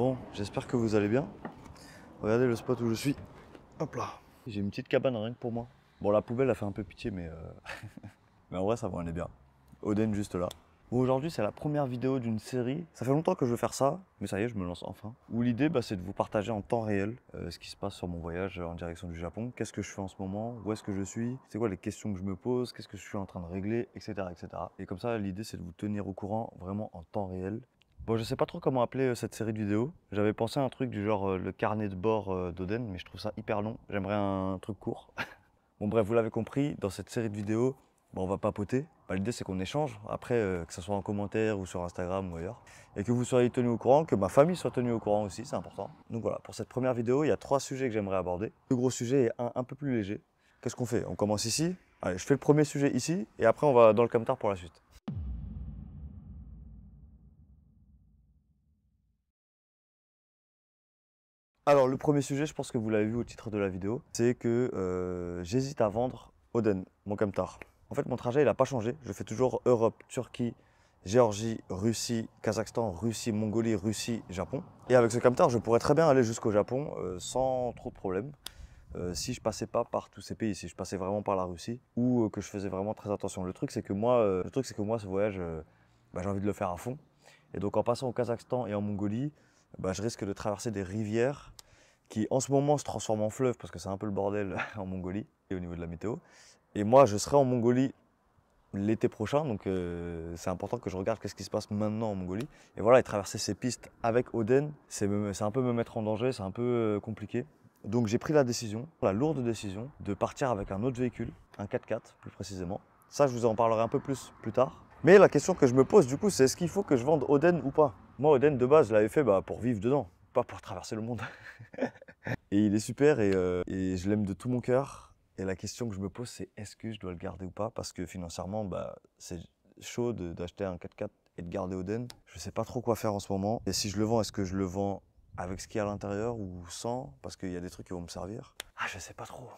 Bon, j'espère que vous allez bien. Regardez le spot où je suis. Hop là. J'ai une petite cabane rien que pour moi. Bon, la poubelle a fait un peu pitié, mais, mais en vrai, ça va, on est bien. Oden juste là. Bon, aujourd'hui, c'est la première vidéo d'une série. Ça fait longtemps que je veux faire ça, mais ça y est, je me lance enfin. Où l'idée, c'est de vous partager en temps réel ce qui se passe sur mon voyage en direction du Japon. Qu'est-ce que je fais en ce moment? Où est-ce que je suis? C'est quoi les questions que je me pose? Qu'est-ce que je suis en train de régler? Etc. etc. Et comme ça, l'idée, c'est de vous tenir au courant vraiment en temps réel. Bon, je sais pas trop comment appeler cette série de vidéos. J'avais pensé à un truc du genre le carnet de bord d'Oden, mais je trouve ça hyper long. J'aimerais un truc court. Bon bref, vous l'avez compris, dans cette série de vidéos, on va papoter. L'idée c'est qu'on échange, après que ce soit en commentaire ou sur Instagram ou ailleurs. Et que vous soyez tenus au courant, que ma famille soit tenue au courant aussi, c'est important. Donc voilà, pour cette première vidéo, il y a 3 sujets que j'aimerais aborder. Le gros sujet est un peu plus léger. Qu'est-ce qu'on fait? On commence ici. Allez, je fais le premier sujet ici, et après on va dans le camtar pour la suite. Alors le premier sujet, je pense que vous l'avez vu au titre de la vidéo, c'est que j'hésite à vendre Oden, mon camtar. En fait, mon trajet, il n'a pas changé. Je fais toujours Europe, Turquie, Géorgie, Russie, Kazakhstan, Russie, Mongolie, Russie, Japon. Et avec ce camtar, je pourrais très bien aller jusqu'au Japon sans trop de problèmes. Si je passais pas par tous ces pays, si je passais vraiment par la Russie, ou que je faisais vraiment très attention. Le truc, c'est que moi, ce voyage, j'ai envie de le faire à fond. Et donc, en passant au Kazakhstan et en Mongolie, je risque de traverser des rivières qui, en ce moment, se transforment en fleuves parce que c'est un peu le bordel en Mongolie et au niveau de la météo. Et moi, je serai en Mongolie l'été prochain, donc c'est important que je regarde qu'est-ce qui se passe maintenant en Mongolie. Et voilà, et traverser ces pistes avec Oden, c'est un peu me mettre en danger, c'est un peu compliqué. Donc j'ai pris la décision, la lourde décision, de partir avec un autre véhicule, un 4x4 plus précisément. Ça, je vous en parlerai un peu plus tard. Mais la question que je me pose du coup, c'est est-ce qu'il faut que je vende Oden ou pas? Moi, Oden, de base, je l'avais fait pour vivre dedans, pas pour traverser le monde. Et il est super et je l'aime de tout mon cœur. Et la question que je me pose, c'est est-ce que je dois le garder ou pas? Parce que financièrement, c'est chaud d'acheter un 4x4 et de garder Oden. Je ne sais pas trop quoi faire en ce moment. Et si je le vends, est-ce que je le vends avec ce qu'il y a à l'intérieur ou sans? Parce qu'il y a des trucs qui vont me servir. Ah, je sais pas trop.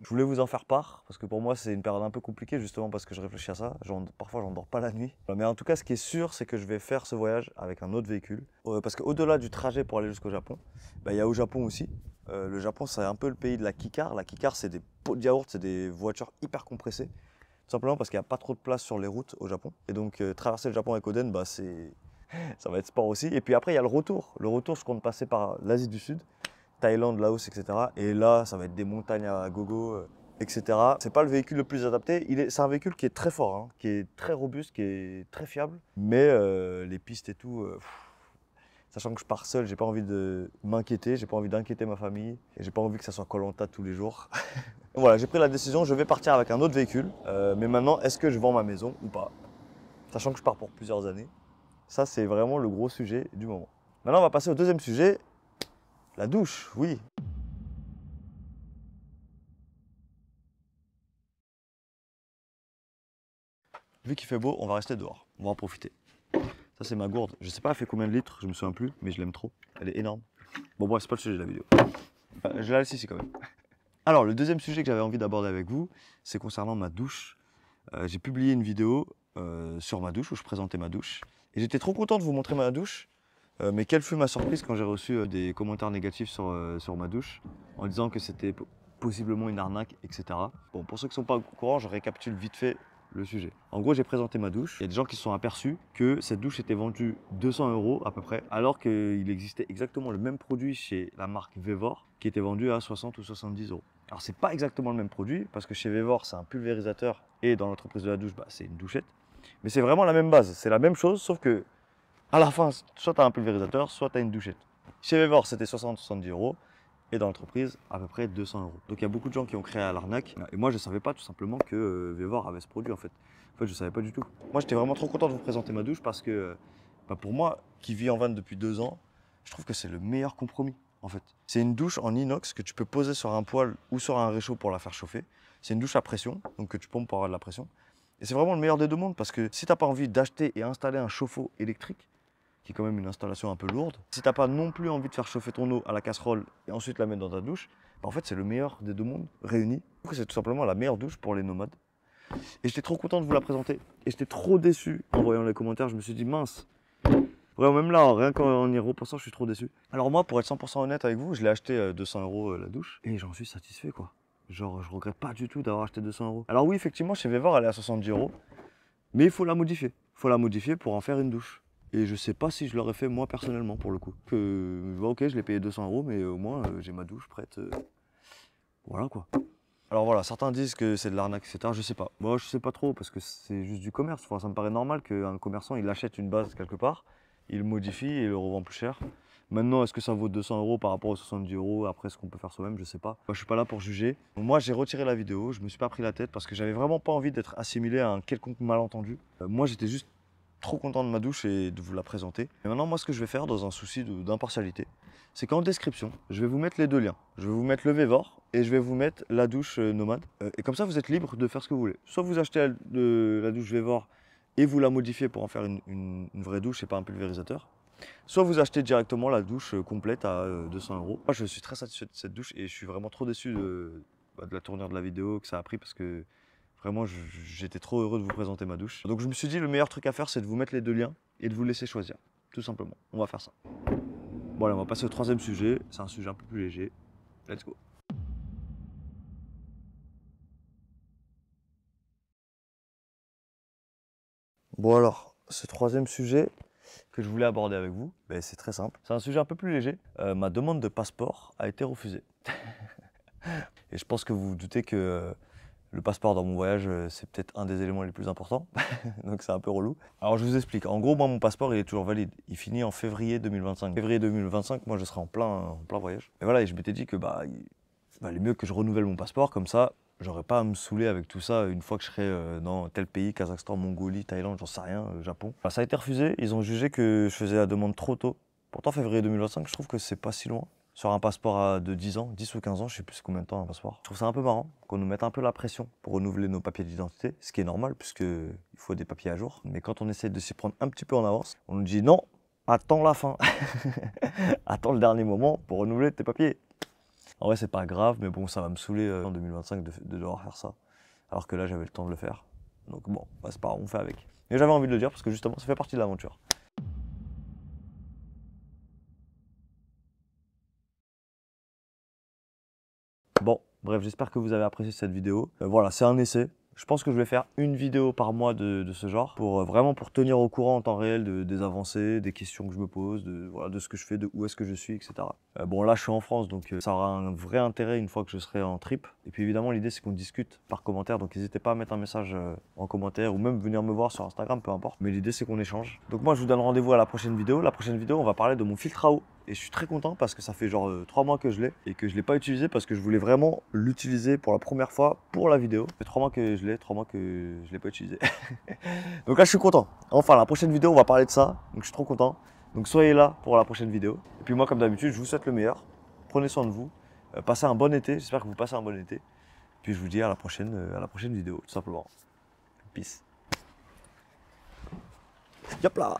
Je voulais vous en faire part, parce que pour moi c'est une période un peu compliquée justement parce que je réfléchis à ça. Parfois j'en dors pas la nuit. Mais en tout cas ce qui est sûr c'est que je vais faire ce voyage avec un autre véhicule. Parce qu'au-delà du trajet pour aller jusqu'au Japon, il y a au Japon aussi. Le Japon c'est un peu le pays de la kikar. La kikar c'est des pots de yaourt, c'est des voitures hyper compressées. Tout simplement parce qu'il n'y a pas trop de place sur les routes au Japon. Et donc traverser le Japon avec Oden, ça va être sport aussi. Et puis après il y a le retour. Le retour je compte passer par l'Asie du Sud. Thaïlande, Laos, etc. Et là, ça va être des montagnes à gogo, etc. C'est pas le véhicule le plus adapté. C'est un véhicule qui est très fort, hein, qui est très robuste, qui est très fiable. Mais les pistes et tout, sachant que je pars seul, j'ai pas envie de m'inquiéter, j'ai pas envie d'inquiéter ma famille, et j'ai pas envie que ça soit Koh Lanta tous les jours. Voilà, j'ai pris la décision, je vais partir avec un autre véhicule. Mais maintenant, est-ce que je vends ma maison ou pas? Sachant que je pars pour plusieurs années. Ça, c'est vraiment le gros sujet du moment. Maintenant, on va passer au deuxième sujet. La douche, oui. Vu qu'il fait beau, on va rester dehors. On va en profiter. Ça, c'est ma gourde. Je sais pas, elle fait combien de litres, je me souviens plus, mais je l'aime trop. Elle est énorme. Bon, bref, c'est pas le sujet de la vidéo. Enfin, je la laisse ici quand même. Alors, le deuxième sujet que j'avais envie d'aborder avec vous, c'est concernant ma douche. J'ai publié une vidéo sur ma douche où je présentais ma douche. Et j'étais trop content de vous montrer ma douche. Mais quelle fut ma surprise quand j'ai reçu des commentaires négatifs sur ma douche en disant que c'était possiblement une arnaque, etc. Bon, pour ceux qui ne sont pas au courant, je récapitule vite fait le sujet. En gros, j'ai présenté ma douche. Il y a des gens qui se sont aperçus que cette douche était vendue 200 € à peu près, alors qu'il existait exactement le même produit chez la marque Vevor qui était vendu à 60 ou 70 €. Alors, c'est pas exactement le même produit parce que chez Vevor, c'est un pulvérisateur et dans l'entreprise de la douche, c'est une douchette. Mais c'est vraiment la même base. C'est la même chose, sauf que à la fin, soit tu as un pulvérisateur, soit tu as une douchette. Chez Vevor, c'était 60-70 € et dans l'entreprise, à peu près 200 €. Donc il y a beaucoup de gens qui ont créé à l'arnaque. Et moi, je ne savais pas tout simplement que Vevor avait ce produit en fait. En fait, je ne savais pas du tout. Moi, j'étais vraiment trop content de vous présenter ma douche parce que pour moi, qui vis en van depuis 2 ans, je trouve que c'est le meilleur compromis en fait. C'est une douche en inox que tu peux poser sur un poêle ou sur un réchaud pour la faire chauffer. C'est une douche à pression, donc que tu pompes pour avoir de la pression. Et c'est vraiment le meilleur des deux mondes parce que si tu n'as pas envie d'acheter et installer un chauffe-eau électrique, qui est quand même une installation un peu lourde. Si t'as pas non plus envie de faire chauffer ton eau à la casserole et ensuite la mettre dans ta douche, en fait c'est le meilleur des deux mondes réunis. C'est tout simplement la meilleure douche pour les nomades. Et j'étais trop content de vous la présenter. Et j'étais trop déçu en voyant les commentaires. Je me suis dit mince, Vraiment, même là, rien qu'en y repensant, je suis trop déçu. Alors moi, pour être 100% honnête avec vous, je l'ai acheté 200 € la douche et j'en suis satisfait quoi. Genre, je regrette pas du tout d'avoir acheté 200 €. Alors oui, effectivement, chez Vevor, elle est à 70 €, mais il faut la modifier. Il faut la modifier pour en faire une douche. Et je sais pas si je l'aurais fait moi personnellement pour le coup. Ok, je l'ai payé 200 €, mais au moins j'ai ma douche prête. Voilà quoi. Alors voilà, certains disent que c'est de l'arnaque, etc. Je sais pas. Moi, je sais pas trop parce que c'est juste du commerce. Enfin, ça me paraît normal qu'un commerçant il achète une base quelque part, il le modifie et il le revend plus cher. Maintenant, est-ce que ça vaut 200 € par rapport aux 70 €? Après, ce qu'on peut faire soi-même, je sais pas. Moi, je suis pas là pour juger. Moi, j'ai retiré la vidéo, je me suis pas pris la tête parce que j'avais vraiment pas envie d'être assimilé à un quelconque malentendu. Moi, j'étais juste trop content de ma douche et de vous la présenter. Et maintenant, moi, ce que je vais faire dans un souci d'impartialité, c'est qu'en description, je vais vous mettre les deux liens. Je vais vous mettre le Vevor et je vais vous mettre la douche Nomade. Et comme ça, vous êtes libre de faire ce que vous voulez. Soit vous achetez la douche Vevor et vous la modifiez pour en faire une vraie douche et pas un pulvérisateur. Soit vous achetez directement la douche complète à 200 €. Moi, je suis très satisfait de cette douche et je suis vraiment trop déçu de la tournure de la vidéo que ça a pris parce que vraiment, j'étais trop heureux de vous présenter ma douche. Donc je me suis dit, le meilleur truc à faire, c'est de vous mettre les deux liens et de vous laisser choisir. Tout simplement. On va faire ça. Bon, allez, on va passer au troisième sujet. C'est un sujet un peu plus léger. Let's go. Bon alors, ce troisième sujet que je voulais aborder avec vous, ben, c'est très simple. C'est un sujet un peu plus léger. Ma demande de passeport a été refusée. Et je pense que vous vous doutez que le passeport dans mon voyage, c'est peut-être un des éléments les plus importants. Donc c'est un peu relou. Alors je vous explique. En gros, moi, mon passeport, il est toujours valide. Il finit en février 2025. Février 2025, moi, je serai en plein voyage. Et voilà, et je m'étais dit que il valait mieux que je renouvelle mon passeport. Comme ça, j'aurais pas à me saouler avec tout ça une fois que je serai dans tel pays, Kazakhstan, Mongolie, Thaïlande, j'en sais rien, Japon. Enfin, ça a été refusé. Ils ont jugé que je faisais la demande trop tôt. Pourtant, février 2025, je trouve que c'est pas si loin. Sur un passeport de 10 ans, 10 ou 15 ans, je sais plus combien de temps un passeport. Je trouve ça un peu marrant qu'on nous mette un peu la pression pour renouveler nos papiers d'identité, ce qui est normal puisqu'il faut des papiers à jour. Mais quand on essaie de s'y prendre un petit peu en avance, on nous dit non, attends la fin, attends le dernier moment pour renouveler tes papiers. En vrai, c'est pas grave, mais bon, ça va me saouler en 2025 de devoir faire ça, alors que là, j'avais le temps de le faire. Donc bon, c'est pas grave, on fait avec. Mais j'avais envie de le dire parce que justement, ça fait partie de l'aventure. Bon, bref, j'espère que vous avez apprécié cette vidéo. Voilà, c'est un essai. Je pense que je vais faire une vidéo par mois de ce genre pour vraiment pour tenir au courant en temps réel des avancées, des questions que je me pose, voilà, de ce que je fais, de où est-ce que je suis, etc. Bon, là, je suis en France, donc ça aura un vrai intérêt une fois que je serai en trip. Et puis évidemment, l'idée, c'est qu'on discute par commentaire. Donc n'hésitez pas à mettre un message en commentaire ou même venir me voir sur Instagram, peu importe. Mais l'idée, c'est qu'on échange. Donc moi, je vous donne rendez-vous à la prochaine vidéo. La prochaine vidéo, on va parler de mon filtre à eau. Et je suis très content parce que ça fait genre 3 mois que je l'ai et que je ne l'ai pas utilisé parce que je voulais vraiment l'utiliser pour la première fois pour la vidéo. Ça fait 3 mois que je l'ai, 3 mois que je ne l'ai pas utilisé. Donc là, je suis content. Enfin, la prochaine vidéo, on va parler de ça. Donc je suis trop content. Donc soyez là pour la prochaine vidéo. Et puis moi, comme d'habitude, je vous souhaite le meilleur. Prenez soin de vous. Passez un bon été. J'espère que vous passez un bon été. Puis je vous dis à la prochaine vidéo, tout simplement. Peace. Yop là!